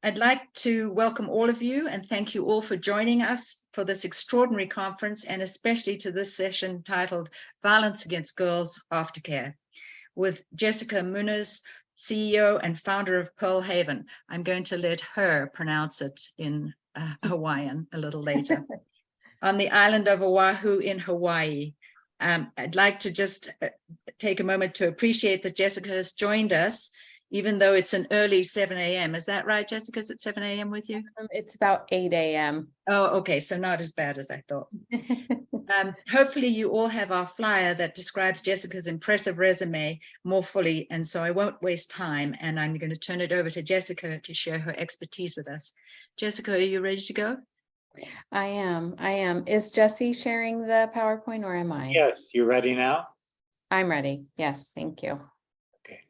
I'd like to welcome all of you and thank you all for joining us for this extraordinary conference, and especially to this session titled Violence Against Girls Aftercare with Jessica Muniz, CEO and founder of Pearl Haven. I'm going to let her pronounce it in Hawaiian a little later. On the island of Oahu in Hawaii. I'd like to just take a moment to appreciate that Jessica has joined us, even though it's an early 7 a.m. Is that right, Jessica? Is it 7 a.m. with you? It's about 8 a.m. Oh, okay. So not as bad as I thought. Hopefully you all have our flyer that describes Jessica's impressive resume more fully. And so I won't waste time, and I'm going to turn it over to Jessica to share her expertise with us. Jessica, are you ready to go? I am. Is Jesse sharing the PowerPoint or am I? Yes, you ready now? I'm ready. Yes, thank you. Okay.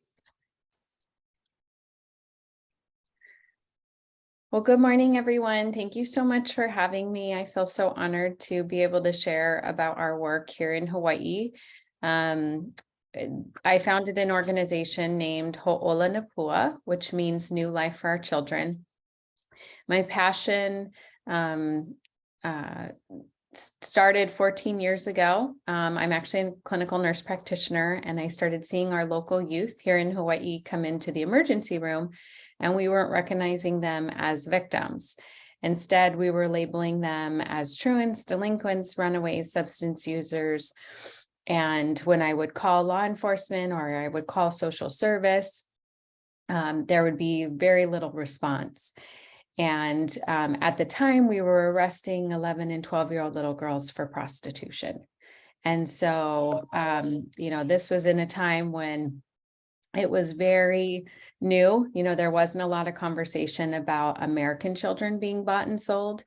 Well, good morning, everyone. Thank you so much for having me. I feel so honored to be able to share about our work here in Hawaii. I founded an organization named Ho'ola Napua, which means New Life for Our Children. My passion started 14 years ago. I'm actually a clinical nurse practitioner, and I started seeing our local youth here in Hawaii come into the emergency room, and we weren't recognizing them as victims. Instead, we were labeling them as truants, delinquents, runaways, substance users. And when I would call law enforcement or I would call social service, there would be very little response. And at the time, we were arresting 11 and 12-year-old little girls for prostitution. And so, this was in a time when it was very new. There wasn't a lot of conversation about American children being bought and sold.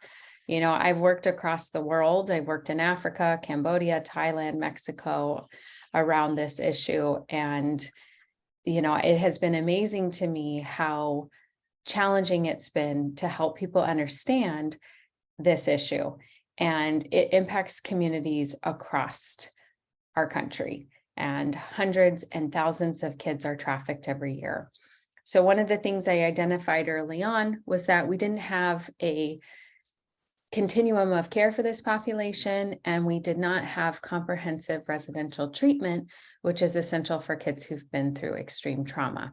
I've worked across the world. I've worked in Africa, Cambodia, Thailand, Mexico around this issue. And, it has been amazing to me how challenging it's been to help people understand this issue. And it impacts communities across our country, and hundreds and thousands of kids are trafficked every year. So one of the things I identified early on was that we didn't have a continuum of care for this population, and we did not have comprehensive residential treatment, which is essential for kids who've been through extreme trauma.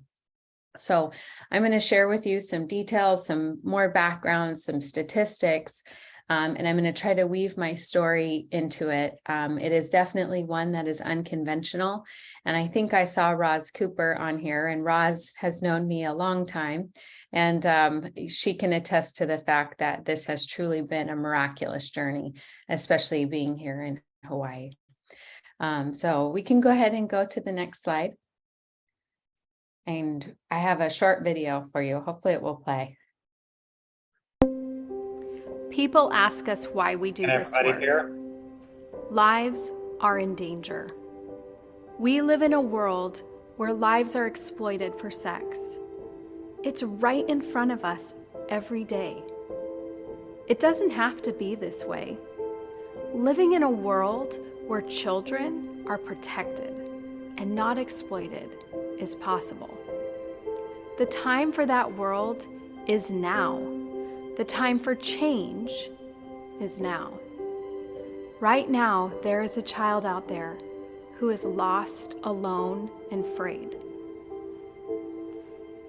So I'm going to share with you some details, some more background, some statistics, and I'm going to try to weave my story into it. It is definitely one that is unconventional. And I think I saw Roz Cooper on here, and Roz has known me a long time. And she can attest to the fact that this has truly been a miraculous journey, especially being here in Hawaii. So we can go ahead and go to the next slide. And I have a short video for you. Hopefully it will play. People ask us why we do this work. Here? Lives are in danger. We live in a world where lives are exploited for sex. It's right in front of us every day. It doesn't have to be this way. Living in a world where children are protected and not exploited is possible. The time for that world is now. The time for change is now. Right now, there is a child out there who is lost, alone, and afraid.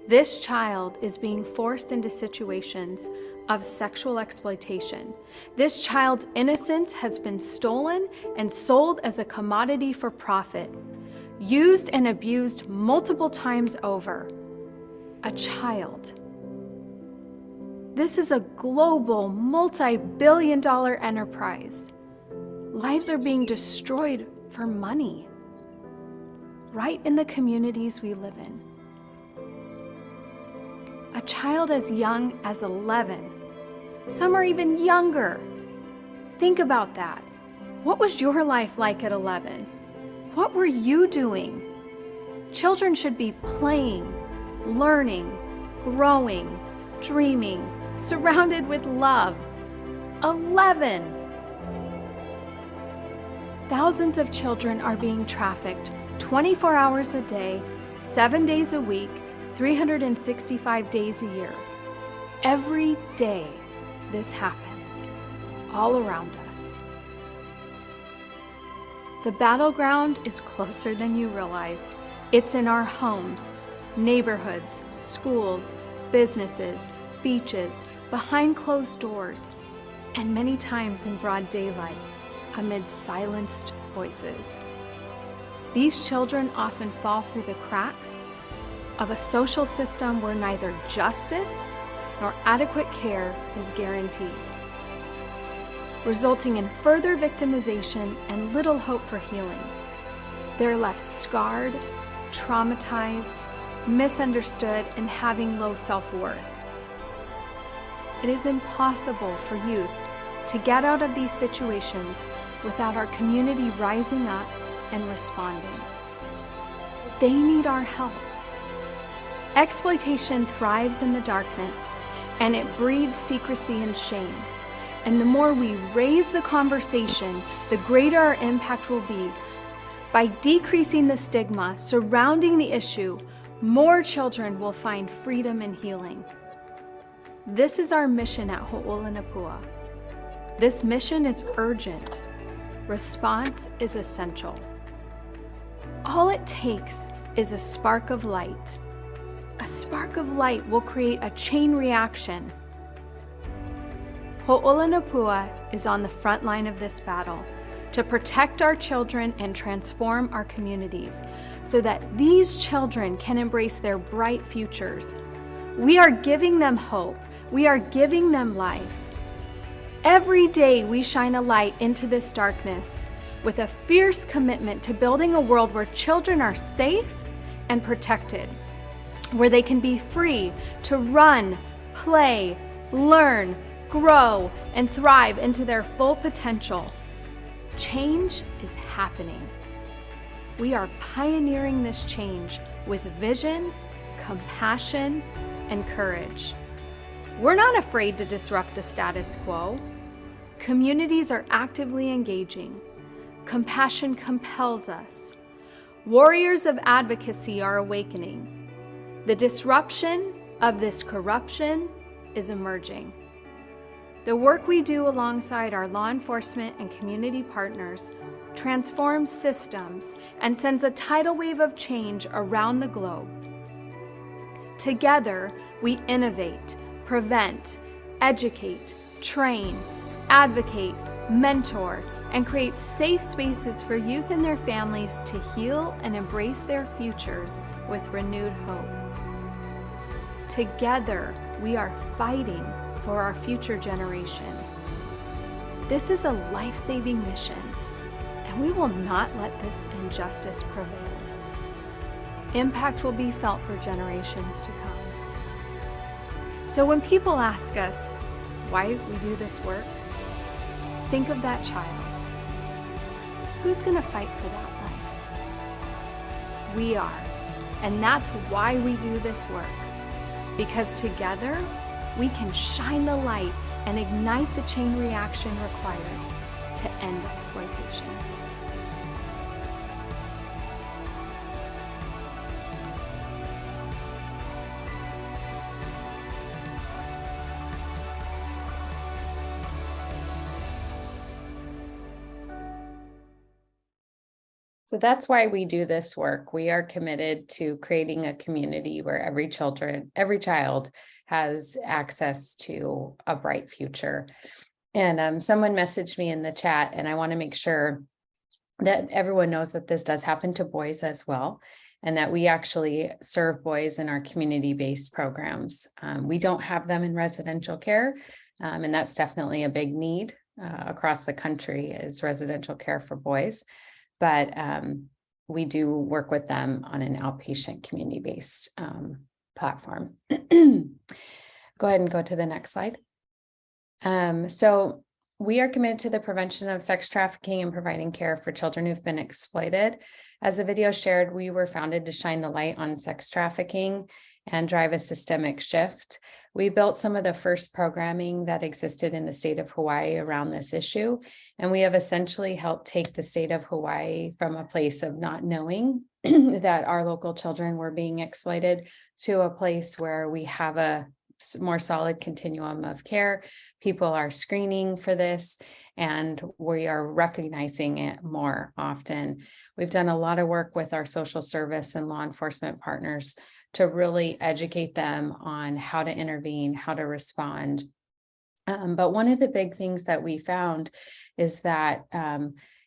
This child is being forced into situations of sexual exploitation. This child's innocence has been stolen and sold as a commodity for profit, used and abused multiple times over. A child. This is a global, multi-billion-dollar enterprise. Lives are being destroyed for money, right in the communities we live in. A child as young as 11. Some are even younger. Think about that. What was your life like at 11? What were you doing? Children should be playing, learning, growing, dreaming, surrounded with love. 11. Thousands of children are being trafficked 24 hours a day, 7 days a week, 365 days a year. Every day this happens, all around us. The battleground is closer than you realize. It's in our homes, neighborhoods, schools, businesses, beaches, behind closed doors, and many times in broad daylight, amid silenced voices. These children often fall through the cracks of a social system where neither justice nor adequate care is guaranteed, resulting in further victimization and little hope for healing. They're left scarred, traumatized, misunderstood, and having low self-worth. It is impossible for youth to get out of these situations without our community rising up and responding. They need our help. Exploitation thrives in the darkness, and it breeds secrecy and shame. And the more we raise the conversation, the greater our impact will be. By decreasing the stigma surrounding the issue, more children will find freedom and healing. This is our mission at Ho'olanapua. This mission is urgent. Response is essential. All it takes is a spark of light. A spark of light will create a chain reaction. Ho'olanapua is on the front line of this battle to protect our children and transform our communities so that these children can embrace their bright futures. We are giving them hope. We are giving them life. Every day we shine a light into this darkness with a fierce commitment to building a world where children are safe and protected, where they can be free to run, play, learn, grow, and thrive into their full potential. Change is happening. We are pioneering this change with vision, compassion, and courage. We're not afraid to disrupt the status quo. Communities are actively engaging. Compassion compels us. Warriors of advocacy are awakening. The disruption of this corruption is emerging. The work we do alongside our law enforcement and community partners transforms systems and sends a tidal wave of change around the globe. Together, we innovate, prevent, educate, train, advocate, mentor, and create safe spaces for youth and their families to heal and embrace their futures with renewed hope. Together, we are fighting for our future generation. This is a life-saving mission, and we will not let this injustice prevail. Impact will be felt for generations to come. So when people ask us why we do this work, think of that child. Who's going to fight for that life? We are, and that's why we do this work. Because together, we can shine the light and ignite the chain reaction required to end exploitation. So that's why we do this work. We are committed to creating a community where every child has access to a bright future. And someone messaged me in the chat, and I want to make sure that everyone knows that this does happen to boys as well, and that we actually serve boys in our community-based programs. We don't have them in residential care, and that's definitely a big need across the country is residential care for boys. But we do work with them on an outpatient community-based platform. Go ahead and go to the next slide. So we are committed to the prevention of sex trafficking and providing care for children who've been exploited. As the video shared, we were founded to shine the light on sex trafficking and drive a systemic shift. We built some of the first programming that existed in the state of Hawaii around this issue, and we have essentially helped take the state of Hawaii from a place of not knowing that our local children were being exploited to a place where we have a more solid continuum of care. People are screening for this, and we are recognizing it more often. We've done a lot of work with our social service and law enforcement partners to really educate them on how to intervene, how to respond. But one of the big things that we found is that,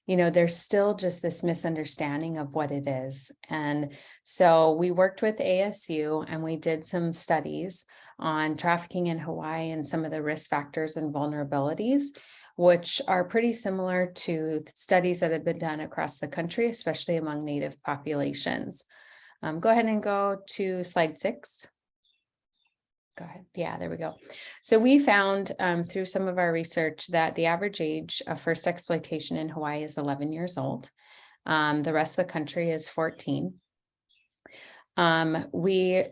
there's still just this misunderstanding of what it is. And so we worked with ASU and we did some studies on trafficking in Hawaii and some of the risk factors and vulnerabilities, which are pretty similar to studies that have been done across the country, especially among Native populations. Go ahead and go to slide 6. Go ahead. Yeah, there we go. So we found through some of our research that the average age of first exploitation in Hawaii is 11 years old. The rest of the country is 14. When we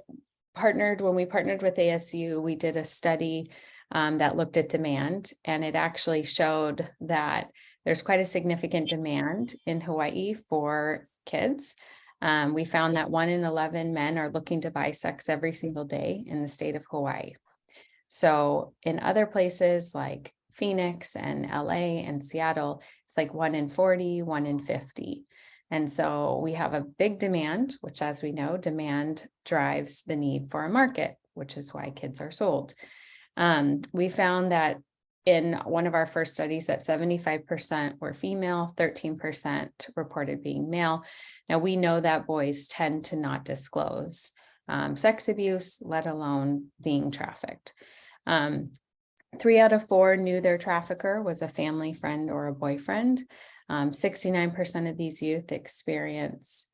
partnered with ASU, we did a study that looked at demand, and it actually showed that there's quite a significant demand in Hawaii for kids. We found that 1 in 11 men are looking to buy sex every single day in the state of Hawaii. So in other places like Phoenix and LA and Seattle, it's like 1 in 40, 1 in 50. And so we have a big demand, which, as we know, demand drives the need for a market, which is why kids are sold. We found that in one of our first studies that 75% were female, 13% reported being male. Now we know that boys tend to not disclose sex abuse, let alone being trafficked. 3 out of 4 knew their trafficker was a family friend or a boyfriend. 69% of these youth experience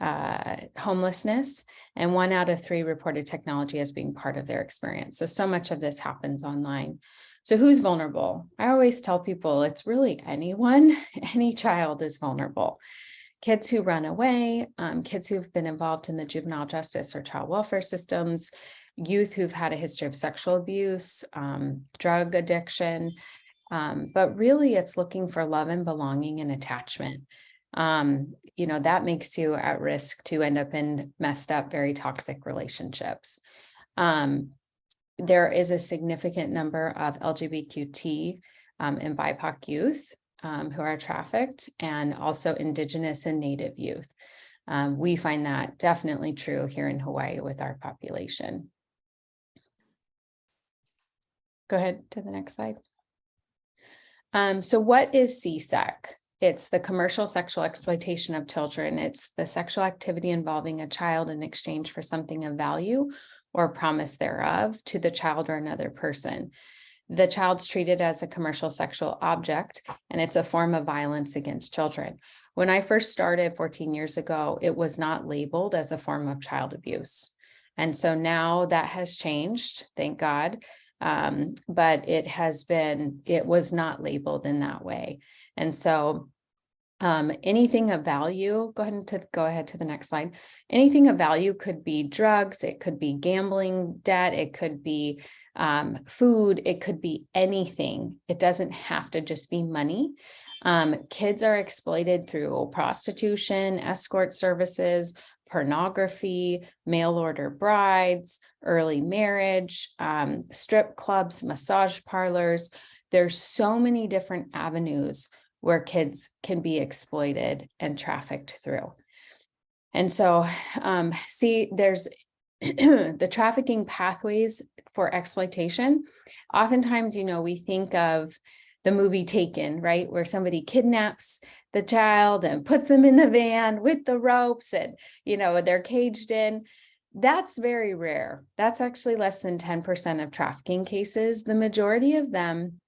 homelessness, and 1 out of 3 reported technology as being part of their experience. So much of this happens online. So who's vulnerable? I always tell people it's really anyone, any child is vulnerable. Kids who run away, kids who've been involved in the juvenile justice or child welfare systems, youth who've had a history of sexual abuse, drug addiction, but really it's looking for love and belonging and attachment. That makes you at risk to end up in messed up, very toxic relationships. There is a significant number of LGBTQ and BIPOC youth who are trafficked, and also Indigenous and Native youth. We find that definitely true here in Hawaii with our population. Go ahead to the next slide. So what is CSEC? It's the commercial sexual exploitation of children. It's the sexual activity involving a child in exchange for something of value or promise thereof to the child or another person. The child's treated as a commercial sexual object, and it's a form of violence against children. When I first started 14 years ago, it was not labeled as a form of child abuse. And so now that has changed, thank God. But it was not labeled in that way. And so anything of value, go ahead to the next slide. Anything of value could be drugs, it could be gambling debt, it could be food, it could be anything. It doesn't have to just be money. Kids are exploited through prostitution, escort services, pornography, mail order brides, early marriage, strip clubs, massage parlors. There's so many different avenues where kids can be exploited and trafficked through. And so, there's the trafficking pathways for exploitation. Oftentimes, we think of the movie Taken, right? Where somebody kidnaps the child and puts them in the van with the ropes and, they're caged in. That's very rare. That's actually less than 10% of trafficking cases. The majority of them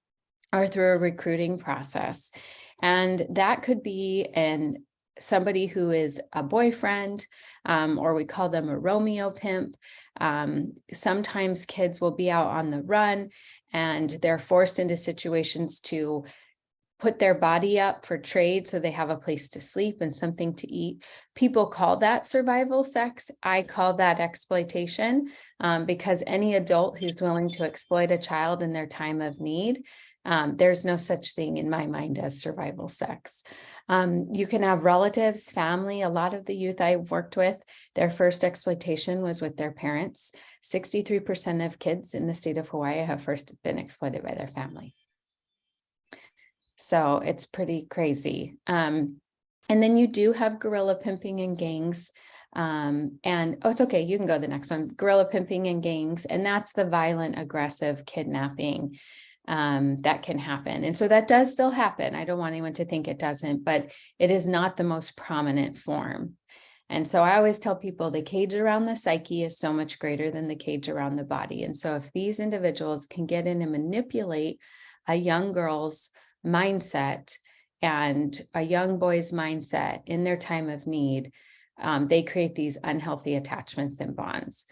are through a recruiting process. And that could be somebody who is a boyfriend, or we call them a Romeo pimp. Sometimes kids will be out on the run and they're forced into situations to put their body up for trade so they have a place to sleep and something to eat. People call that survival sex. I call that exploitation, because any adult who's willing to exploit a child in their time of need, There's no such thing in my mind as survival sex. You can have relatives, family. A lot of the youth I've worked with, their first exploitation was with their parents. 63% of kids in the state of Hawaii have first been exploited by their family. So it's pretty crazy. And then you do have guerrilla pimping and gangs. It's okay, you can go to the next one. Guerrilla pimping and gangs, and that's the violent, aggressive kidnapping that can happen. And so that does still happen. I don't want anyone to think it doesn't, but it is not the most prominent form. And so I always tell people the cage around the psyche is so much greater than the cage around the body. And so if these individuals can get in and manipulate a young girl's mindset and a young boy's mindset in their time of need, they create these unhealthy attachments and bonds.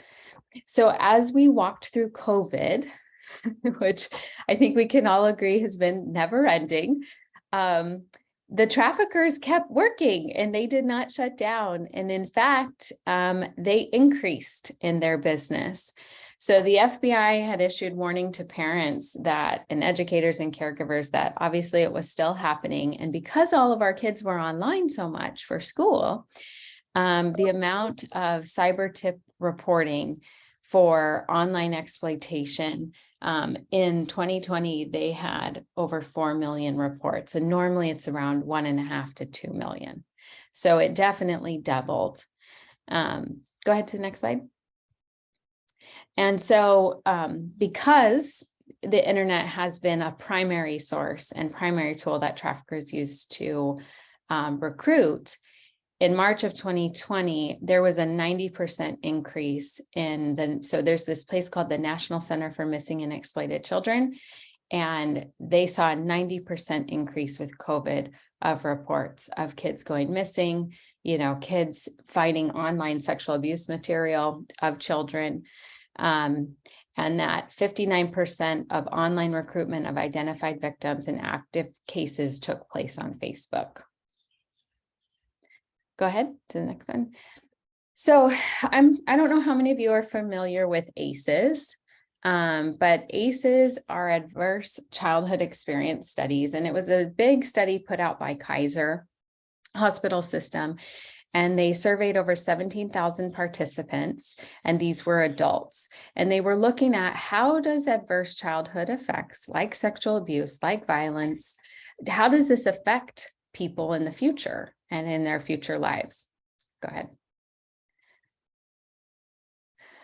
So as we walked through COVID, which I think we can all agree has been never ending, the traffickers kept working and they did not shut down. And in fact, they increased in their business. So the FBI had issued warning to parents that, and educators and caregivers, that obviously it was still happening. And because all of our kids were online so much for school, the amount of cyber tip reporting for online exploitation, in 2020, they had over 4 million reports, and normally it's around 1.5 to 2 million. So it definitely doubled. Go ahead to the next slide. And so because the internet has been a primary source and primary tool that traffickers use to recruit, in March of 2020, there was a 90% increase so there's this place called the National Center for Missing and Exploited Children, and they saw a 90% increase with COVID of reports of kids going missing, kids finding online sexual abuse material of children, and that 59% of online recruitment of identified victims and active cases took place on Facebook. Go ahead to the next one. So I don't know how many of you are familiar with ACEs, but ACEs are adverse childhood experience studies. And it was a big study put out by Kaiser Hospital System. And they surveyed over 17,000 participants, and these were adults. And they were looking at how does adverse childhood effects like sexual abuse, like violence, how does this affect people in the future and in their future lives? Go ahead.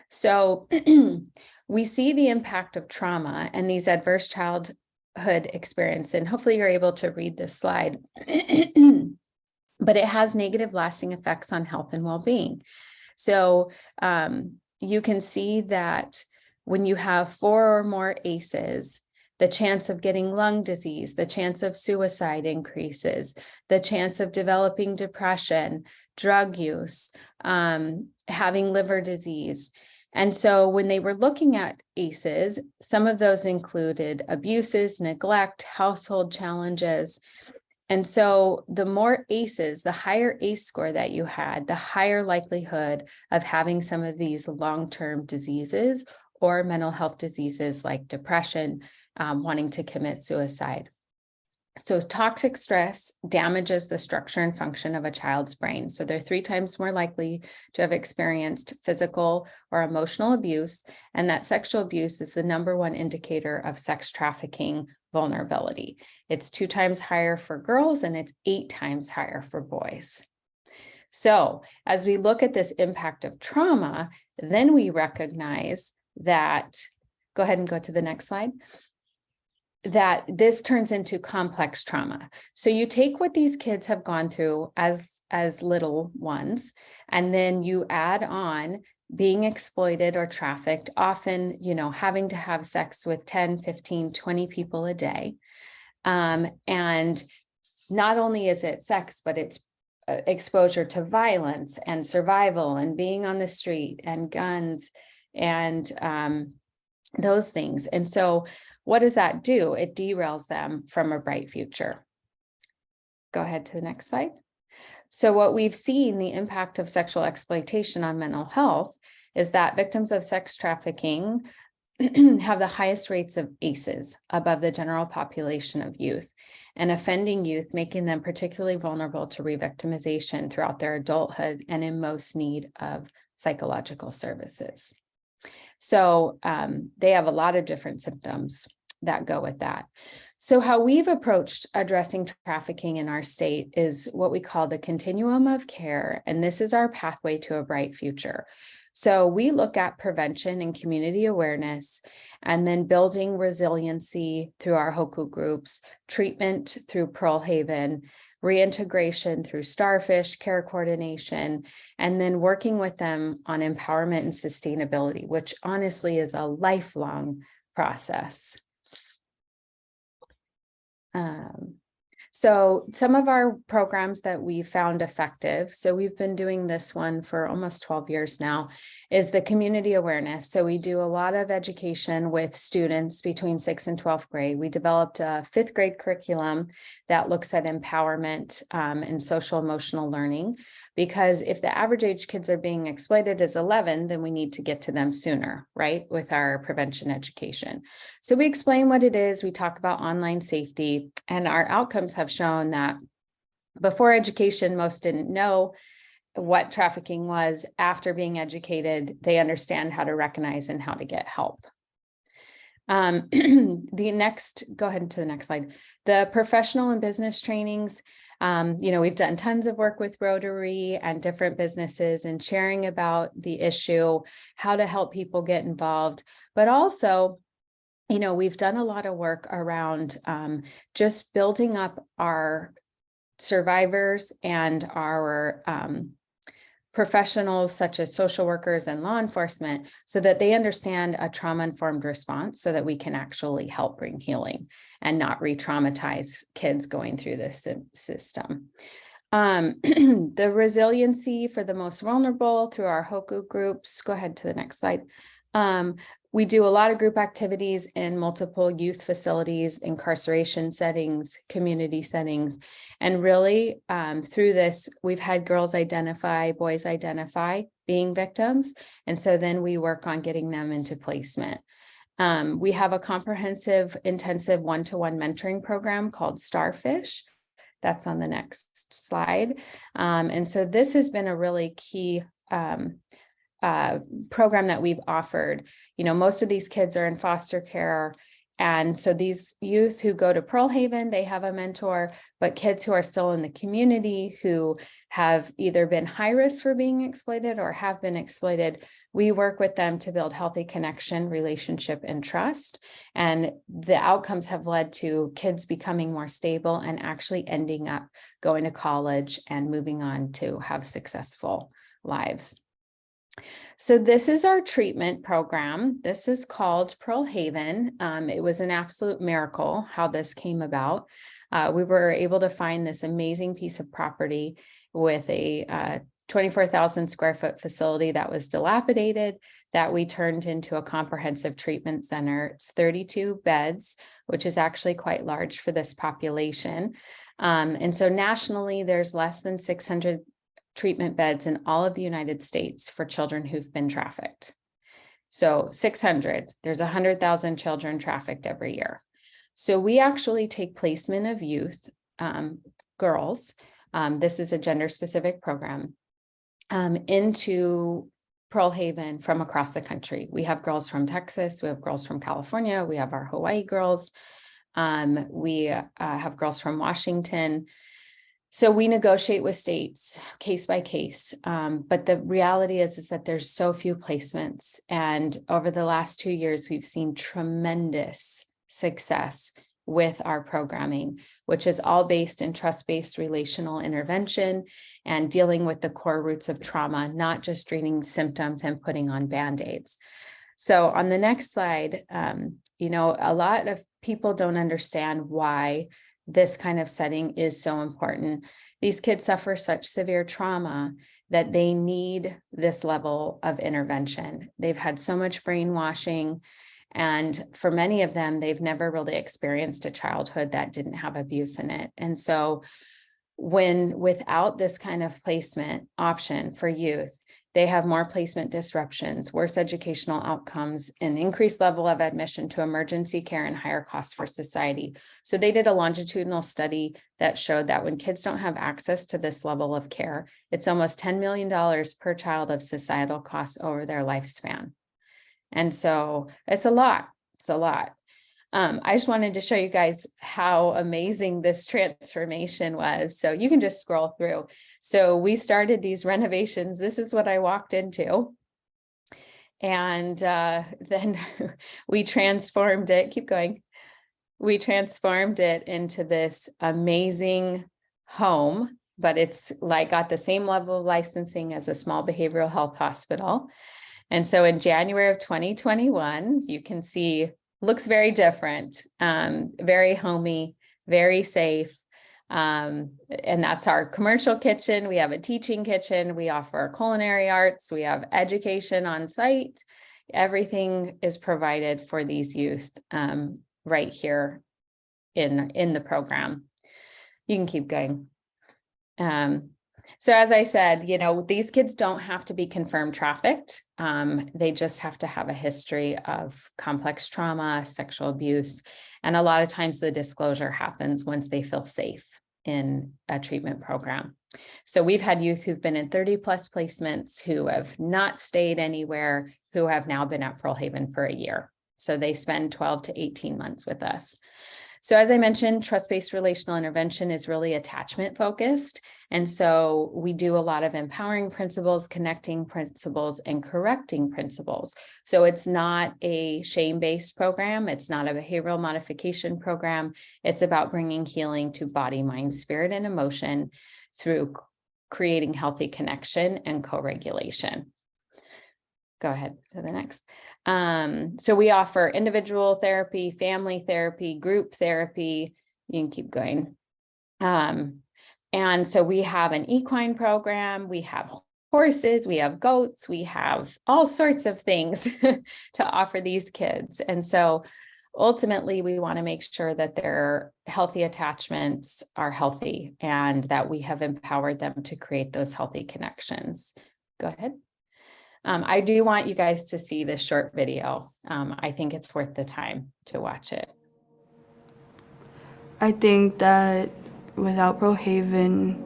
So we see the impact of trauma and these adverse childhood experience, and hopefully you're able to read this slide, but it has negative lasting effects on health and well-being. So you can see that when you have 4 or more ACEs, the chance of getting lung disease, the chance of suicide increases, the chance of developing depression, drug use, having liver disease. And so when they were looking at ACEs, some of those included abuses, neglect, household challenges. And so the more ACEs, the higher ACE score that you had, the higher likelihood of having some of these long-term diseases or mental health diseases like depression, wanting to commit suicide. So toxic stress damages the structure and function of a child's brain. So they're 3 times more likely to have experienced physical or emotional abuse. And that sexual abuse is the #1 indicator of sex trafficking vulnerability. It's 2 times higher for girls and it's 8 times higher for boys. So as we look at this impact of trauma, then we recognize that, go ahead and go to the next slide, that this turns into complex trauma. So you take what these kids have gone through as little ones, and then you add on being exploited or trafficked, often, having to have sex with 10, 15, 20 people a day. And not only is it sex, but it's exposure to violence and survival and being on the street and guns and those things. And so what does that do? It derails them from a bright future. Go ahead to the next slide. So what we've seen, the impact of sexual exploitation on mental health, is that victims of sex trafficking have the highest rates of ACEs above the general population of youth, and offending youth, making them particularly vulnerable to re-victimization throughout their adulthood and in most need of psychological services. So they have a lot of different symptoms that go with that. So how we've approached addressing trafficking in our state is what we call the continuum of care, and this is our pathway to a bright future. So we look at prevention and community awareness, and then building resiliency through our HOKU groups, treatment through Pearl Haven, reintegration through Starfish, care coordination, and then working with them on empowerment and sustainability, which honestly is a lifelong process. So some of our programs that we found effective, so we've been doing this one for almost 12 years now, is the community awareness. So we do a lot of education with students between 6th and 12th grade. We developed a 5th grade curriculum that looks at empowerment and social emotional learning, because if the average age kids are being exploited as 11, then we need to get to them sooner, right, with our prevention education. So we explain what it is, we talk about online safety, and our outcomes have shown that before education, most didn't know what trafficking was. After being educated, they understand how to recognize and how to get help. Go ahead to the next slide. The professional and business trainings. We've done tons of work with Rotary and different businesses and sharing about the issue, how to help people get involved, but also, we've done a lot of work around just building up our survivors and our professionals such as social workers and law enforcement, so that they understand a trauma-informed response, so that we can actually help bring healing and not re-traumatize kids going through this system. The resiliency for the most vulnerable through our HOKU groups. Go ahead to the next slide. We do a lot of group activities in multiple youth facilities, incarceration settings, community settings, and really through this, we've had girls identify, boys identify being victims, and so then we work on getting them into placement. We have a comprehensive, intensive one-to-one mentoring program called Starfish. That's on the next slide. And so this has been a really key program that we've offered. Most of these kids are in foster care. And so these youth who go to Pearl Haven, they have a mentor, but kids who are still in the community who have either been high risk for being exploited or have been exploited, we work with them to build healthy connection, relationship, and trust. And the outcomes have led to kids becoming more stable and actually ending up going to college and moving on to have successful lives. So this is our treatment program. This is called Pearl Haven. It was an absolute miracle how this came about. We were able to find this amazing piece of property with a 24,000 square foot facility that was dilapidated, that we turned into a comprehensive treatment center. It's 32 beds, which is actually quite large for this population. And so nationally, there's less than 600 treatment beds in all of the United States for children who've been trafficked. So 600, there's 100,000 children trafficked every year. So we actually take placement of youth, girls, this is a gender specific program, into Pearl Haven from across the country. We have girls from Texas, we have girls from California, we have our Hawaii girls, we have girls from Washington. So we negotiate with states case by case, but the reality is that there's so few placements. And over the last 2 years, we've seen tremendous success with our programming, which is all based in trust-based relational intervention and dealing with the core roots of trauma, not just treating symptoms and putting on Band-Aids. So on the next slide, a lot of people don't understand why this kind of setting is so important. These kids suffer such severe trauma that they need this level of intervention. They've had so much brainwashing, and for many of them, they've never really experienced a childhood that didn't have abuse in it. And so without this kind of placement option for youth, They have more placement disruptions, worse educational outcomes, an increased level of admission to emergency care, and higher costs for society. So they did a longitudinal study that showed that when kids don't have access to this level of care, it's almost $10 million per child of societal costs over their lifespan. And so it's a lot. It's a lot. I just wanted to show you guys how amazing this transformation was. So you can just scroll through. So we started these renovations. This is what I walked into. And then we transformed it. Keep going. We transformed it into this amazing home, but it's like got the same level of licensing as a small behavioral health hospital. And so in January of 2021, you can see looks very different, very homey, very safe. And that's our commercial kitchen. We have a teaching kitchen. We offer culinary arts. We have education on site. Everything is provided for these youth right here in the program. You can keep going. So as I said, these kids don't have to be confirmed trafficked. They just have to have a history of complex trauma, sexual abuse. And a lot of times the disclosure happens once they feel safe in a treatment program. So we've had youth who've been in 30 plus placements who have not stayed anywhere, who have now been at Pearl Haven for a year. So they spend 12 to 18 months with us. So as I mentioned, trust-based relational intervention is really attachment focused. And so we do a lot of empowering principles, connecting principles, and correcting principles. So it's not a shame-based program. It's not a behavioral modification program. It's about bringing healing to body, mind, spirit, and emotion through creating healthy connection and co-regulation. Go ahead to the next. So we offer individual therapy, family therapy, group therapy. You can keep going. And so we have an equine program, we have horses, we have goats, we have all sorts of things to offer these kids. And so ultimately, we want to make sure that their healthy attachments are healthy and that we have empowered them to create those healthy connections. Go ahead. I do want you guys to see this short video. I think it's worth the time to watch it. I think that without Pearl Haven,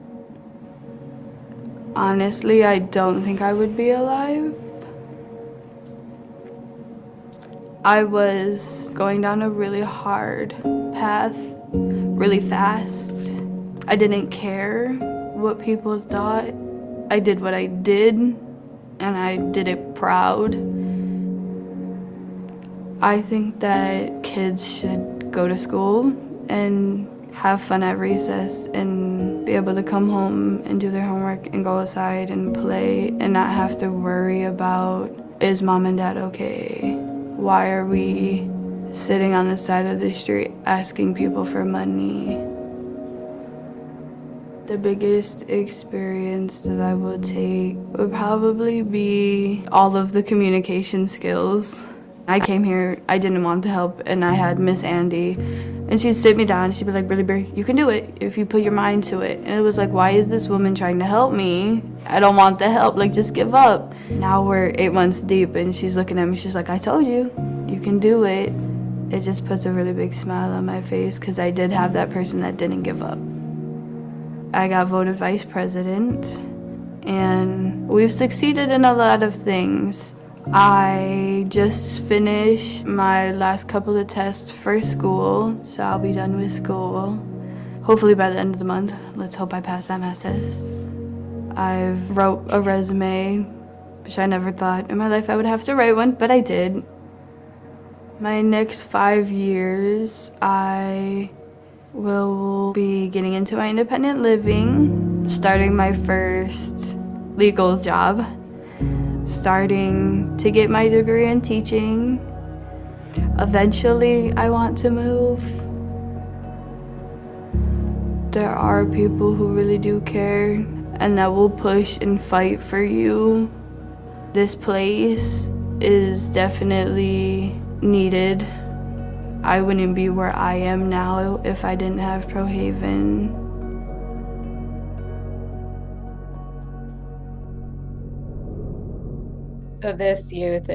honestly, I don't think I would be alive. I was going down a really hard path, really fast. I didn't care what people thought. I did what I did. And I did it proud. I think that kids should go to school and have fun at recess and be able to come home and do their homework and go outside and play and not have to worry about, is mom and dad okay? Why are we sitting on the side of the street asking people for money? The biggest experience that I will take would probably be all of the communication skills. I came here, I didn't want to help, and I had Miss Andy, and she'd sit me down and she'd be like, Billy, you can do it if you put your mind to it. And it was like, why is this woman trying to help me? I don't want the help, like just give up. Now we're 8 months deep and she's looking at me, she's like, I told you, you can do it. It just puts a really big smile on my face because I did have that person that didn't give up. I got voted vice president, and we've succeeded in a lot of things. I just finished my last couple of tests for school, so I'll be done with school. Hopefully by the end of the month. Let's hope I pass that math test. I wrote a resume, which I never thought in my life I would have to write one, but I did. My next 5 years, I will be getting into my independent living, starting my first legal job, starting to get my degree in teaching. Eventually, I want to move. There are people who really do care and that will push and fight for you. This place is definitely needed. I wouldn't be where I am now if I didn't have Pearl Haven. So this youth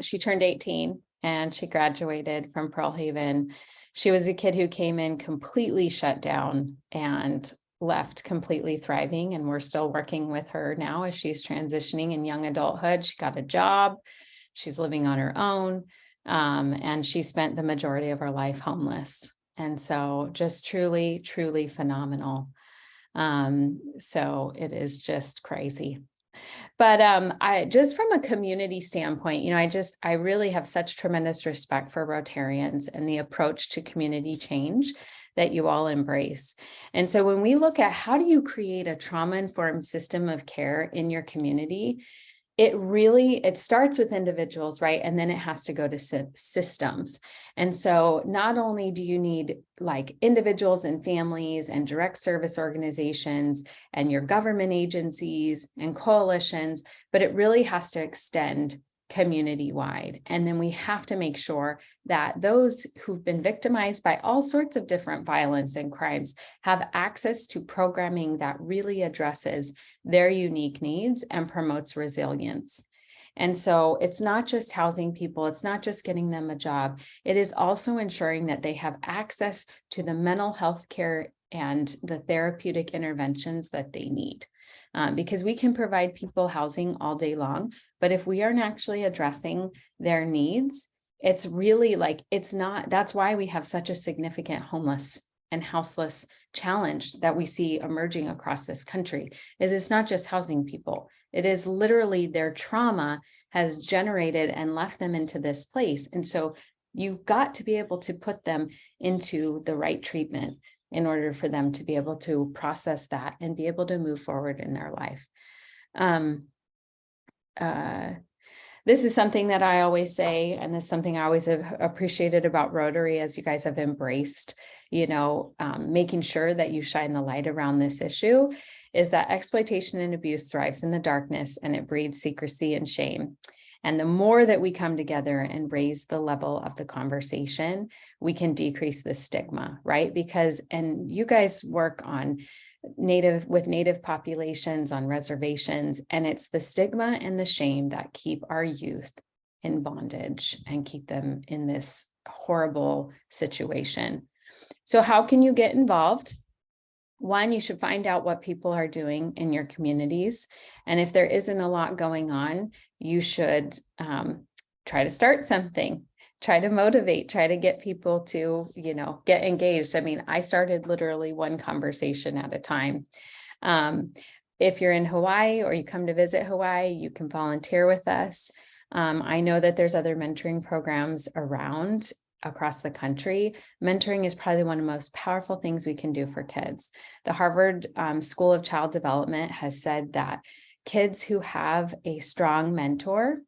she turned 18 and she graduated from Pearl Haven. She was a kid who came in completely shut down and left completely thriving. And we're still working with her now as she's transitioning in young adulthood. She got a job. She's living on her own. And she spent the majority of her life homeless. And so just truly, truly phenomenal. So it is just crazy. But I just from a community standpoint, I really have such tremendous respect for Rotarians and the approach to community change that you all embrace. And so when we look at how do you create a trauma-informed system of care in your community, it starts with individuals, right? And then it has to go to systems. And so not only do you need like individuals and families and direct service organizations and your government agencies and coalitions, but it really has to extend community-wide. And then we have to make sure that those who've been victimized by all sorts of different violence and crimes have access to programming that really addresses their unique needs and promotes resilience. And so it's not just housing people, it's not just getting them a job, it is also ensuring that they have access to the mental health care and the therapeutic interventions that they need. Because we can provide people housing all day long, but if we aren't actually addressing their needs, it's really that's why we have such a significant homeless and houseless challenge that we see emerging across this country. Is it's not just housing people, it is literally their trauma has generated and left them into this place. And so you've got to be able to put them into the right treatment in order for them to be able to process that and be able to move forward in their life. This is something that I always say, and this is something I always have appreciated about Rotary, as you guys have embraced, making sure that you shine the light around this issue, is that exploitation and abuse thrives in the darkness and it breeds secrecy and shame. And the more that we come together and raise the level of the conversation, we can decrease the stigma, right? And you guys work on with native populations on reservations, and it's the stigma and the shame that keep our youth in bondage and keep them in this horrible situation. So how can you get involved? One, you should find out what people are doing in your communities. And if there isn't a lot going on, you should try to start something, try to motivate, try to get people to, get engaged. I mean, I started literally one conversation at a time. If you're in Hawaii or you come to visit Hawaii, you can volunteer with us. I know that there's other mentoring programs around across the country. Mentoring is probably one of the most powerful things we can do for kids. The Harvard School of Child Development has said that kids who have a strong mentor,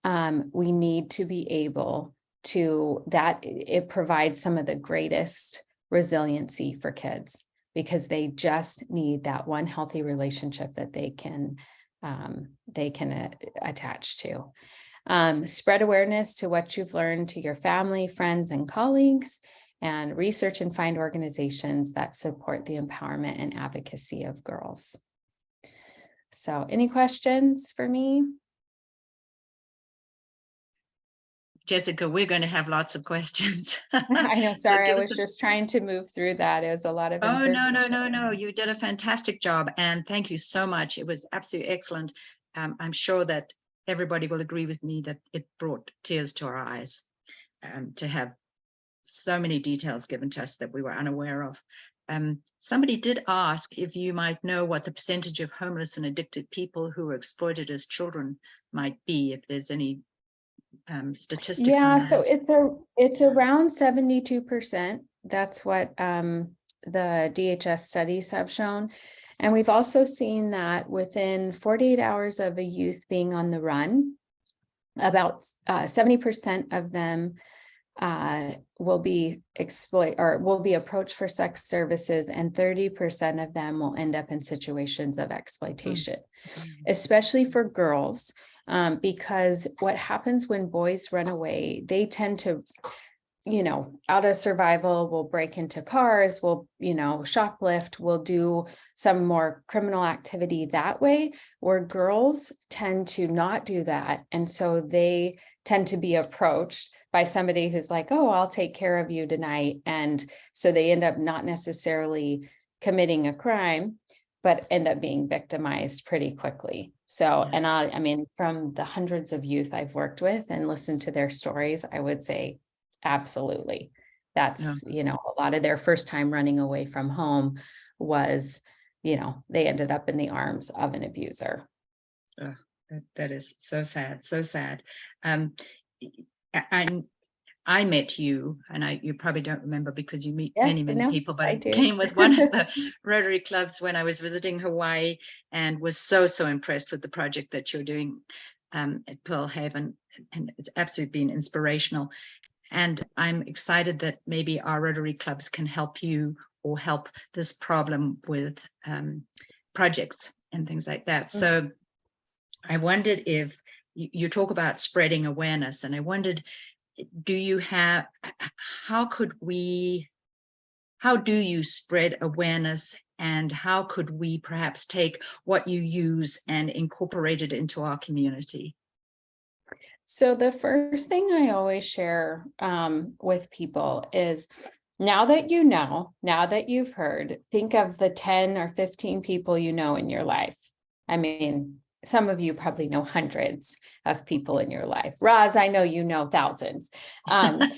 we need to be able to, it provides some of the greatest resiliency for kids because they just need that one healthy relationship that they can attach to. Spread awareness to what you've learned to your family, friends, and colleagues, and research and find organizations that support the empowerment and advocacy of girls. So any questions for me? Jessica, we're going to have lots of questions. I know, sorry, I was just trying to move through that. It was a lot of information. No. You did a fantastic job. And thank you so much. It was absolutely excellent. I'm sure that everybody will agree with me that it brought tears to our eyes to have so many details given to us that we were unaware of. Somebody did ask if you might know what the percentage of homeless and addicted people who were exploited as children might be, if there's any statistics. Yeah, so it's around 72%. That's what the DHS studies have shown. And we've also seen that within 48 hours of a youth being on the run, about 70% of them will be approached for sex services, and 30% of them will end up in situations of exploitation, especially for girls. Because what happens when boys run away, they tend to out of survival, will break into cars, will, shoplift, will do some more criminal activity that way, where girls tend to not do that. And so they tend to be approached by somebody who's like, oh, I'll take care of you tonight. And so they end up not necessarily committing a crime, but end up being victimized pretty quickly. So, and I mean, from the hundreds of youth I've worked with and listened to their stories, I would say, absolutely. That's, a lot of their first time running away from home was, they ended up in the arms of an abuser. Oh, that is so sad, so sad. I met you, and you probably don't remember because you meet many people, but I came with one of the Rotary clubs when I was visiting Hawaii, and was so impressed with the project that you're doing at Pearl Haven, and it's absolutely been inspirational. And I'm excited that maybe our Rotary clubs can help you or help this problem with projects and things like that. Mm-hmm. So I wondered if you talk about spreading awareness, and I wondered, how do you spread awareness, and how could we perhaps take what you use and incorporate it into our community? So the first thing I always share with people is, now that you've heard, think of the 10 or 15 people you know in your life. I mean, some of you probably know hundreds of people in your life. Roz, I know you know thousands. And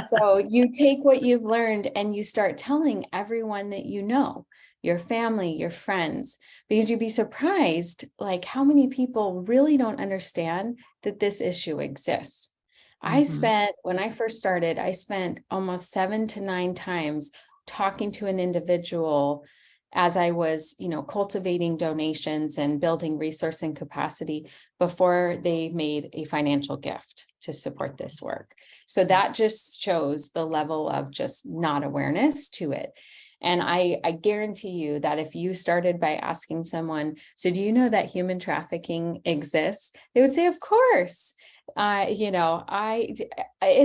so you take what you've learned and you start telling everyone that you know, your family, your friends, because you'd be surprised like how many people really don't understand that this issue exists. Mm-hmm. When I first started, I spent almost 7 to 9 times talking to an individual as I was, cultivating donations and building resource and capacity before they made a financial gift to support this work. So that just shows the level of just not awareness to it. And I guarantee you that if you started by asking someone, so do you know that human trafficking exists? They would say, of course. It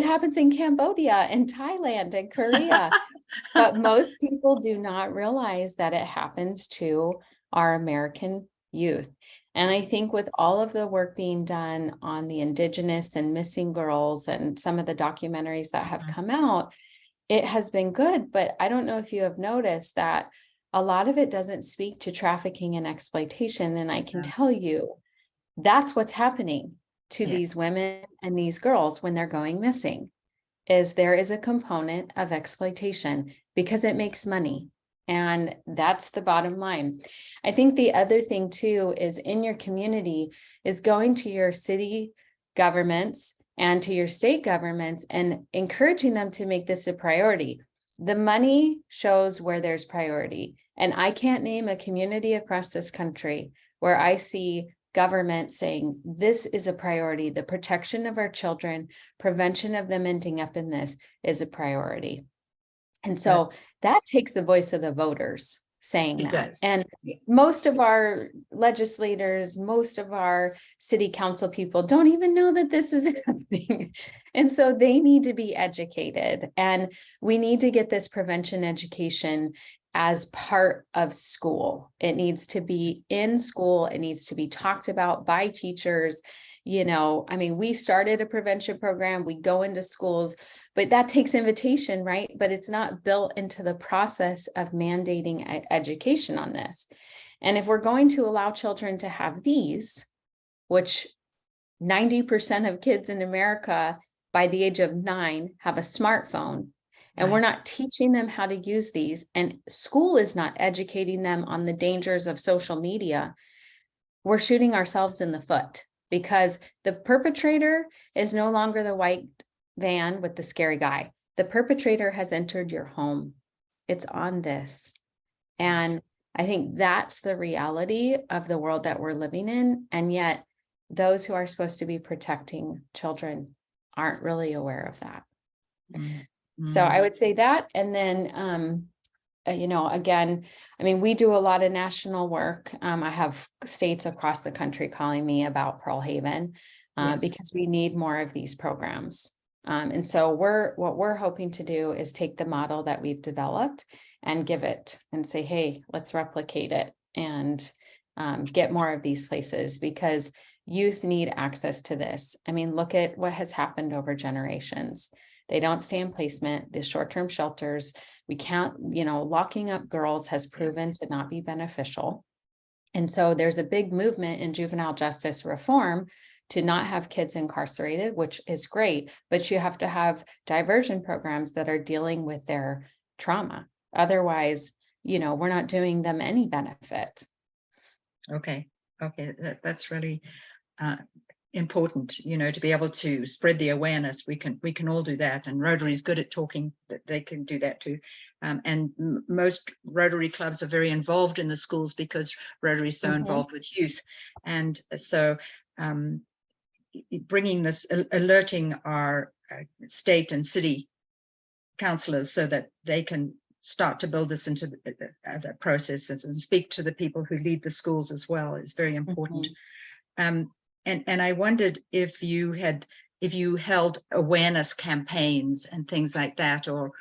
happens in Cambodia and Thailand and Korea, but most people do not realize that it happens to our American youth. And I think with all of the work being done on the Indigenous and missing girls and some of the documentaries that have come out, it has been good, but I don't know if you have noticed that a lot of it doesn't speak to trafficking and exploitation. And I can tell you that's what's happening to these women and these girls when they're going missing, is there is a component of exploitation because it makes money. And that's the bottom line. I think the other thing too is in your community is going to your city governments and to your state governments and encouraging them to make this a priority. The money shows where there's priority. And I can't name a community across this country where I see government saying this is a priority. The protection of our children, prevention of them ending up in this is a priority. And so that takes the voice of the voters saying that. Does. And most of our legislators, most of our city council people don't even know that this is happening. And so they need to be educated. And we need to get this prevention education as part of school. It needs to be in school. It needs to be talked about by teachers. We started a prevention program. We go into schools, but that takes invitation, right? But it's not built into the process of mandating education on this. And if we're going to allow children to have these, which 90% of kids in America by the age of 9 have a smartphone, and we're not teaching them how to use these, and school is not educating them on the dangers of social media, we're shooting ourselves in the foot, because the perpetrator is no longer the white van with the scary guy. The perpetrator has entered your home. It's on this. And I think that's the reality of the world that we're living in. And yet those who are supposed to be protecting children aren't really aware of that. Mm-hmm. So I would say that. And then, again, we do a lot of national work. I have states across the country calling me about Pearl Haven because we need more of these programs. And so what we're hoping to do is take the model that we've developed and give it and say, hey, let's replicate it and get more of these places, because youth need access to this. I mean, look at what has happened over generations. They don't stay in placement, the short-term shelters. We can't, locking up girls has proven to not be beneficial. And so there's a big movement in juvenile justice reform to not have kids incarcerated, which is great, but you have to have diversion programs that are dealing with their trauma. Otherwise, we're not doing them any benefit. Okay. That's really important, to be able to spread the awareness. We can all do that, and Rotary is good at talking, that they can do that too. And most Rotary clubs are very involved in the schools because Rotary is so involved with youth. And so bringing this, alerting our state and city councillors so that they can start to build this into the processes and speak to the people who lead the schools as well is very important. And I wondered if you held awareness campaigns and things like that, or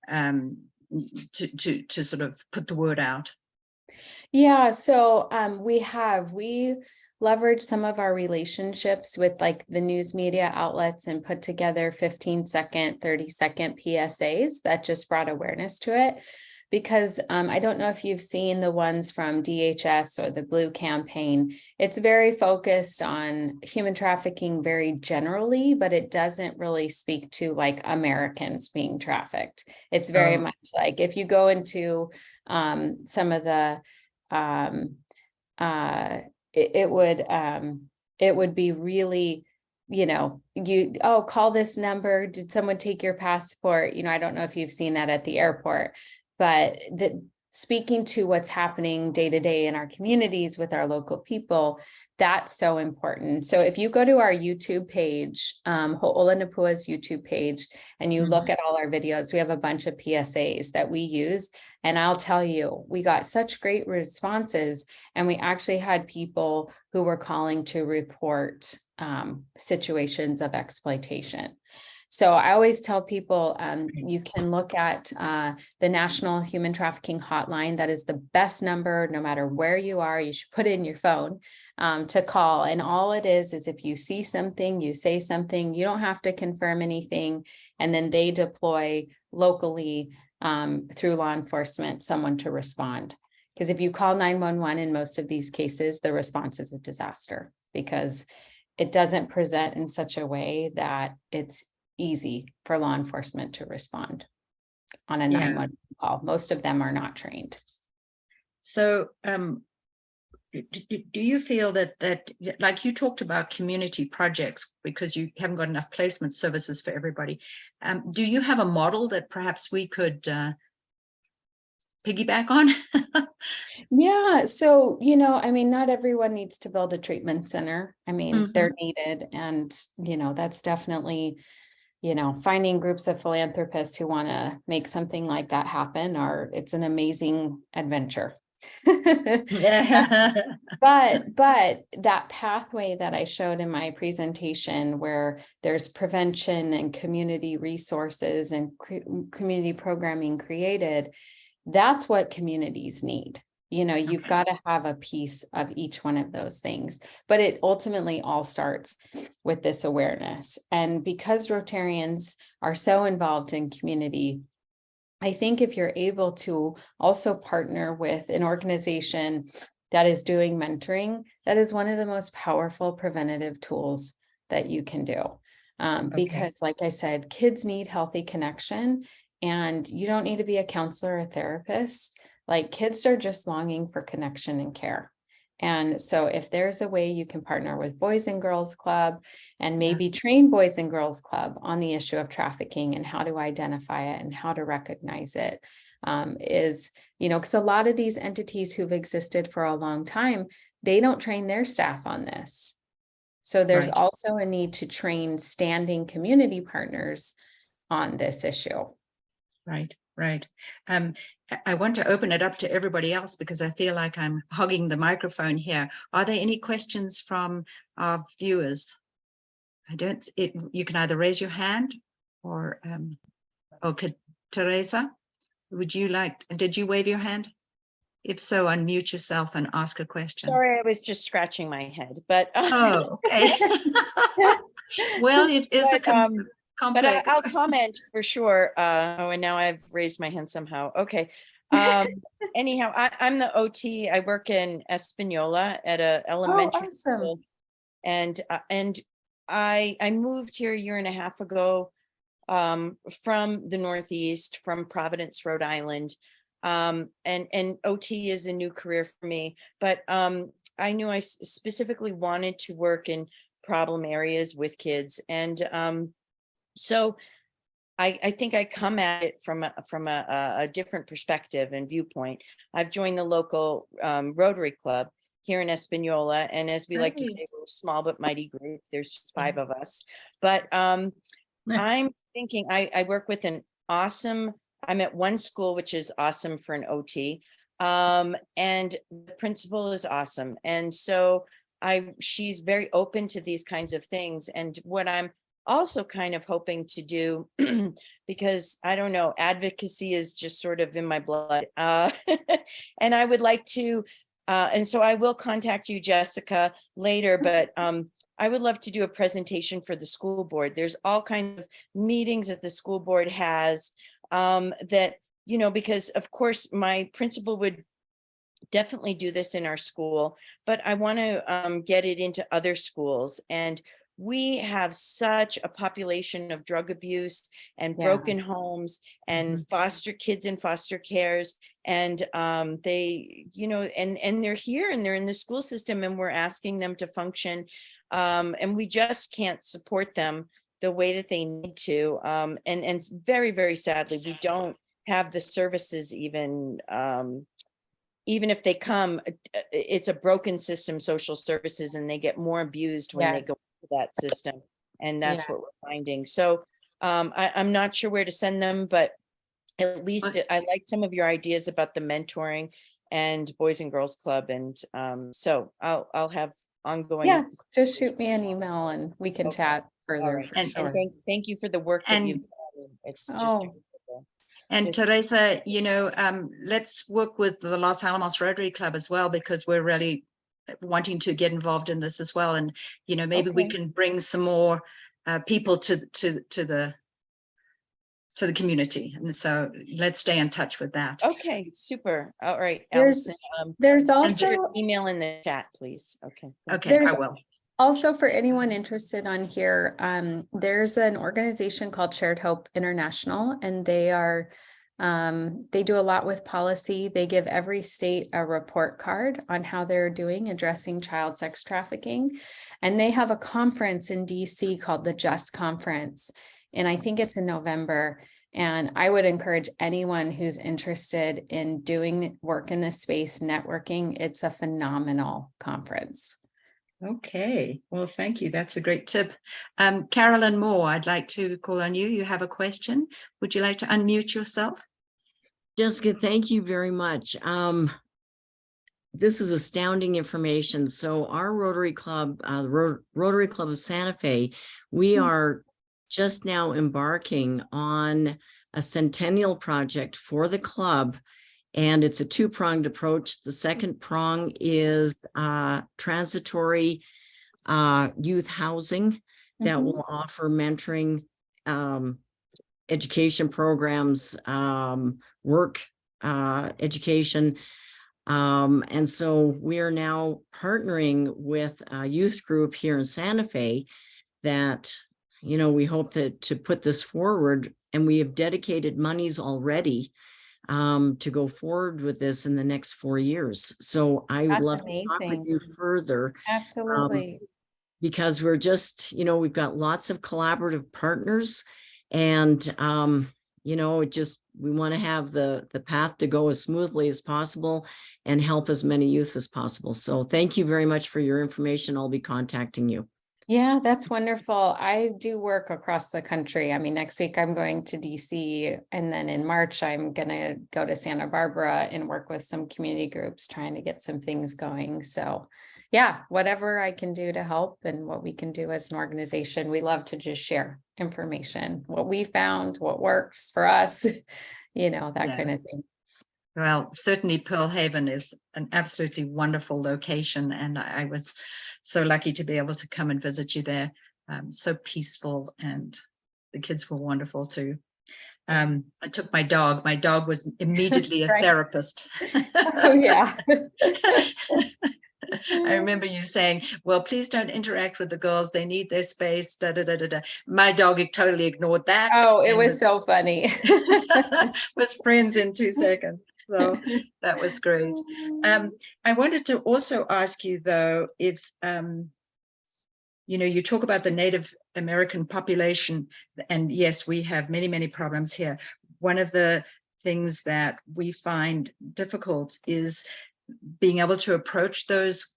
to sort of put the word out. Yeah, so we leveraged some of our relationships with like the news media outlets and put together 15-second, 30-second PSAs that just brought awareness to it. Because I don't know if you've seen the ones from DHS or the Blue Campaign. It's very focused on human trafficking very generally, but it doesn't really speak to like Americans being trafficked. It's very much like if you go into some of the it would be really, call this number. Did someone take your passport? I don't know if you've seen that at the airport, but speaking to what's happening day to day in our communities with our local people, that's so important. So if you go to our YouTube page, Ho'ola Napua's YouTube page, and you look at all our videos, we have a bunch of PSAs that we use. And I'll tell you, we got such great responses, and we actually had people who were calling to report situations of exploitation. So I always tell people, you can look at the National Human Trafficking Hotline. That is the best number, no matter where you are. You should put it in your phone to call. And all it is if you see something, you say something, you don't have to confirm anything. And then they deploy locally through law enforcement, someone to respond. Because if you call 911 in most of these cases, the response is a disaster, because it doesn't present in such a way that it's easy for law enforcement to respond on a 911 call. Most of them are not trained. So do you feel that like you talked about community projects because you haven't got enough placement services for everybody, do you have a model that perhaps we could piggyback on? Yeah, so not everyone needs to build a treatment center. I mean, they're needed, and that's definitely finding groups of philanthropists who want to make something like that happen, it's an amazing adventure. But that pathway that I showed in my presentation, where there's prevention and community resources and community programming created, that's what communities need. You've got to have a piece of each one of those things, but it ultimately all starts with this awareness. And because Rotarians are so involved in community, I think if you're able to also partner with an organization that is doing mentoring, that is one of the most powerful preventative tools that you can do. Because like I said, kids need healthy connection, and you don't need to be a counselor or therapist. Like, kids are just longing for connection and care. And so if there's a way you can partner with Boys and Girls Club and maybe train Boys and Girls Club on the issue of trafficking and how to identify it and how to recognize it, because a lot of these entities who've existed for a long time, they don't train their staff on this. So there's also a need to train standing community partners on this issue. Right. I want to open it up to everybody else because I feel like I'm hogging the microphone here. Are there any questions from our viewers? You can either raise your hand or okay, Teresa, did you wave your hand? If so, unmute yourself and ask a question. Sorry, I was just scratching my head, but Oh, okay. Well, it is a but, complex. I'll comment for sure. Oh, and now I've raised my hand somehow. Okay. Anyhow, I'm the OT. I work in Espanola at a elementary awesome. school, and I moved here a year and a half ago from the Northeast, from Providence, Rhode Island. And OT is a new career for me, but I knew I specifically wanted to work in problem areas with kids. And so I think I come at it from a different perspective and viewpoint. I've joined the local Rotary Club here in Espanola. And as we like to say, we're a small but mighty group. There's just 5 of us. But I'm thinking I work with an awesome, I'm at one school, which is awesome for an OT. And the principal is awesome. And so she's very open to these kinds of things. And what I'm also kind of hoping to do, because I don't know, advocacy is just sort of in my blood. And I would like to, and so I will contact you, Jessica, later, but I would love to do a presentation for the school board. There's all kinds of meetings that the school board has that, because of course my principal would definitely do this in our school, but I want to get it into other schools. And we have such a population of drug abuse and broken homes and foster kids in foster cares. And they, and they're here and they're in the school system and we're asking them to function. And we just can't support them the way that they need to. And very, very sadly, we don't have the services even if they come, it's a broken system, social services, and they get more abused when they go to that system. And that's what we're finding. So I'm not sure where to send them, but at least I like some of your ideas about the mentoring and Boys and Girls Club. And so I'll have ongoing. Just shoot me an email and we can chat further. Right. For And sure. thank you for the work that you've done. It's just And Teresa, let's work with the Los Alamos Rotary Club as well, because we're really wanting to get involved in this as well. And, maybe we can bring some more people to the community. And so let's stay in touch with that. Okay, super. All right, There's Allison. also email in the chat, please. Okay, I will. Also, for anyone interested on here, there's an organization called Shared Hope International, and they do a lot with policy. They give every state a report card on how they're doing addressing child sex trafficking. And they have a conference in DC called the Just Conference. And I think it's in November. And I would encourage anyone who's interested in doing work in this space, networking. It's a phenomenal conference. Okay, well, thank you. That's a great tip. Carolyn Moore, I'd like to call on you. You have a question. Would you like to unmute yourself? Jessica, thank you very much. This is astounding information. So our Rotary Club, Rotary Club of Santa Fe, we are just now embarking on a centennial project for the club. And it's a 2-pronged approach. The second prong is transitory youth housing that will offer mentoring, education programs, work education. And so we are now partnering with a youth group here in Santa Fe that, we hope to put this forward, and we have dedicated monies already to go forward with this in the next 4 years. So I would love to talk with you further. Absolutely. Because we're just, we've got lots of collaborative partners, and, we want to have the path to go as smoothly as possible and help as many youth as possible. So thank you very much for your information. I'll be contacting you. Yeah, that's wonderful. I do work across the country. I mean, next week I'm going to DC, and then in March, I'm going to go to Santa Barbara and work with some community groups trying to get some things going. So yeah, whatever I can do to help and what we can do as an organization, we love to just share information, what we found, what works for us, that Yeah. kind of thing. Well, certainly Pearl Haven is an absolutely wonderful location, and I was so lucky to be able to come and visit you there. So peaceful, and the kids were wonderful too. I took my dog. My dog was immediately a Right. therapist. Oh, yeah. I remember you saying, well, please don't interact with the girls. They need their space. Da, da, da, da, da. My dog totally ignored that. Oh, it and was so funny. was friends in 2 seconds. So that was great. I wanted to also ask you, though, if, you talk about the Native American population, and yes, we have many, many problems here. One of the things that we find difficult is being able to approach those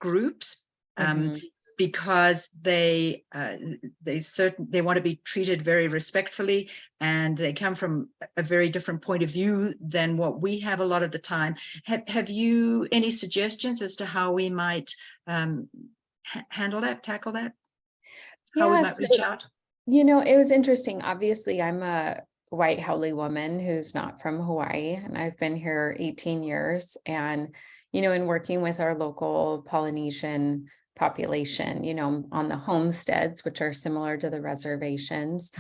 groups, Mhm. because they want to be treated very respectfully, and they come from a very different point of view than what we have a lot of the time. Have you any suggestions as to how we might tackle that, how we Yeah, might so, reach out? it was interesting. Obviously, I'm a white Haole woman who's not from Hawaii, and I've been here 18 years. And, in working with our local Polynesian population, on the homesteads, which are similar to the reservations.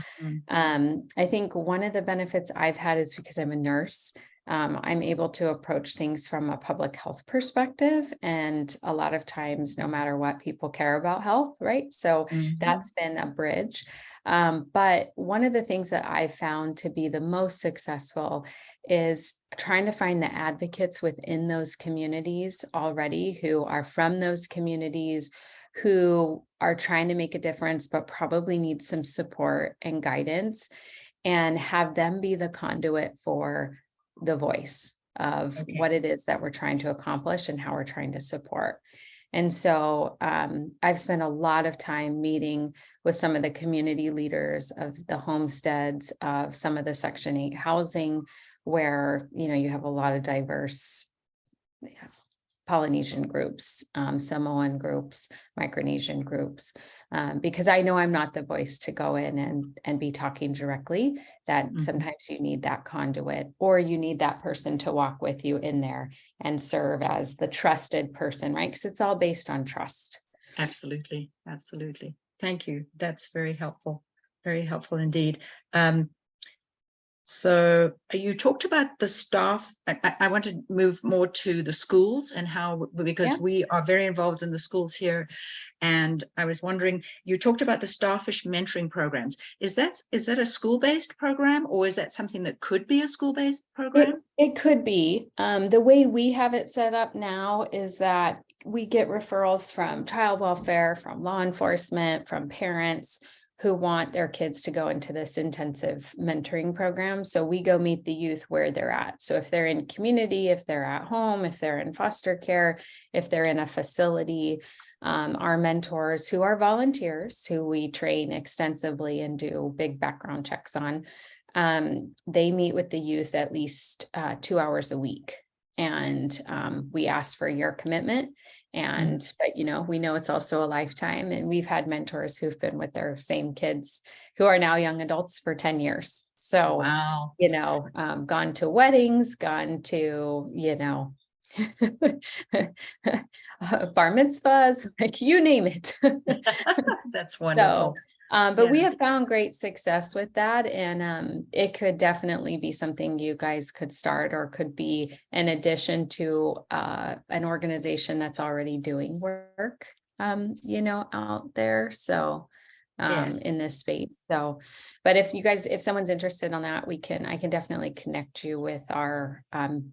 I think one of the benefits I've had is because I'm a nurse. I'm able to approach things from a public health perspective. And a lot of times, no matter what, people care about health, right? So that's been a bridge. But one of the things that I've found to be the most successful is trying to find the advocates within those communities already who are from those communities, who are trying to make a difference, but probably need some support and guidance, and have them be the conduit for the voice of what it is that we're trying to accomplish and how we're trying to support. And so I've spent a lot of time meeting with some of the community leaders of the homesteads, of some of the Section 8 housing, where, you have a lot of diverse Polynesian groups, Samoan groups, Micronesian groups, because I know I'm not the voice to go in and be talking directly, that sometimes you need that conduit, or you need that person to walk with you in there and serve as the trusted person, right? Because it's all based on trust. Absolutely. Absolutely. Thank you. That's very helpful indeed. So you talked about the staff. I want to move more to the schools and how, because we are very involved in the schools here. And I was wondering, you talked about the Starfish mentoring programs. Is that a school-based program, or is that something that could be a school-based program? It could be. The way we have it set up now is that we get referrals from child welfare, from law enforcement, from parents who want their kids to go into this intensive mentoring program. So we go meet the youth where they're at. So if they're in community, if they're at home, if they're in foster care, if they're in a facility, our mentors, who are volunteers, who we train extensively and do big background checks on, they meet with the youth at least 2 hours a week. And we ask for your commitment. But we know it's also a lifetime. And we've had mentors who've been with their same kids who are now young adults for 10 years. So, wow. Gone to weddings, gone to, bar mitzvahs, like you name it. That's wonderful. But we have found great success with that. And it could definitely be something you guys could start, or could be in addition to an organization that's already doing work, out there. So in this space. So, but if someone's interested on that, I can definitely connect you with our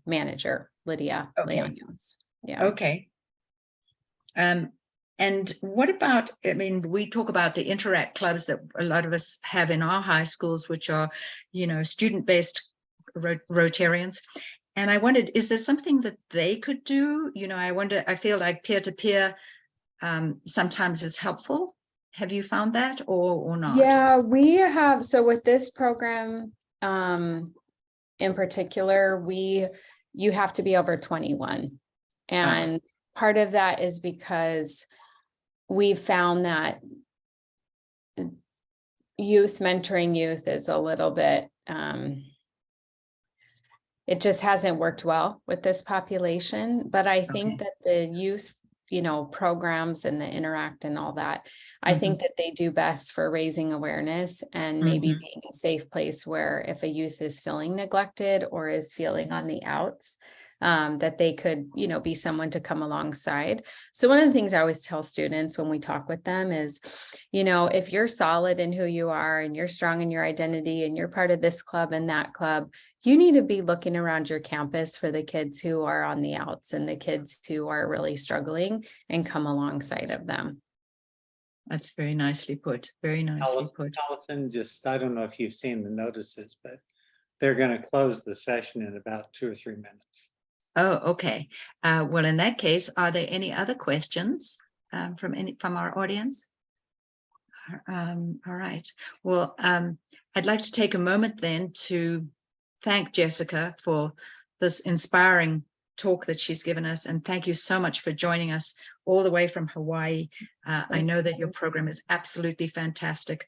manager, Lydia Leonios. Yeah. Okay. And what about, we talk about the interact clubs that a lot of us have in our high schools, which are, student-based Rotarians. And I wondered, is there something that they could do? I feel like peer-to-peer sometimes is helpful. Have you found that or not? Yeah, we have. So with this program in particular, you have to be over 21. And part of that is because we've found that mentoring youth is a little bit, it just hasn't worked well with this population, but I think Okay. that the youth, programs and the Interact and all that, I think that they do best for raising awareness and maybe Mhm. being a safe place where if a youth is feeling neglected or is feeling on the outs, that they could, be someone to come alongside. So one of the things I always tell students when we talk with them is, if you're solid in who you are and you're strong in your identity and you're part of this club and that club, you need to be looking around your campus for the kids who are on the outs and the kids who are really struggling and come alongside of them. That's very nicely put. Very nicely put. Allison, I don't know if you've seen the notices, but they're going to close the session in about 2 or 3 minutes. Oh, okay. Well, in that case, are there any other questions from our audience? All right. Well, I'd like to take a moment then to thank Jessica for this inspiring talk that she's given us. And thank you so much for joining us all the way from Hawaii. I know that your program is absolutely fantastic.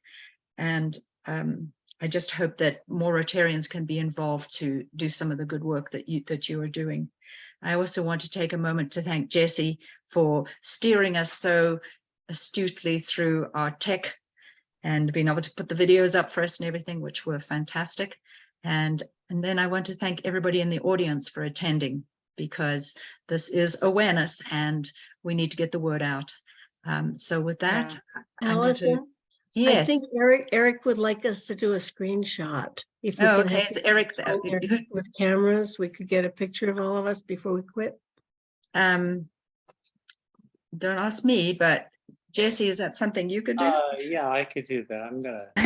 And I just hope that more Rotarians can be involved to do some of the good work that you are doing. I also want to take a moment to thank Jessie for steering us so astutely through our tech and being able to put the videos up for us and everything, which were fantastic. And then I want to thank everybody in the audience for attending, because this is awareness and we need to get the word out. So with that, Allison, yes. I think Eric would like us to do a screenshot. If we can Okay, have so Eric, with cameras, we could get a picture of all of us before we quit. don't ask me, but Jessie, is that something you could do? Yeah, I could do that. I'm gonna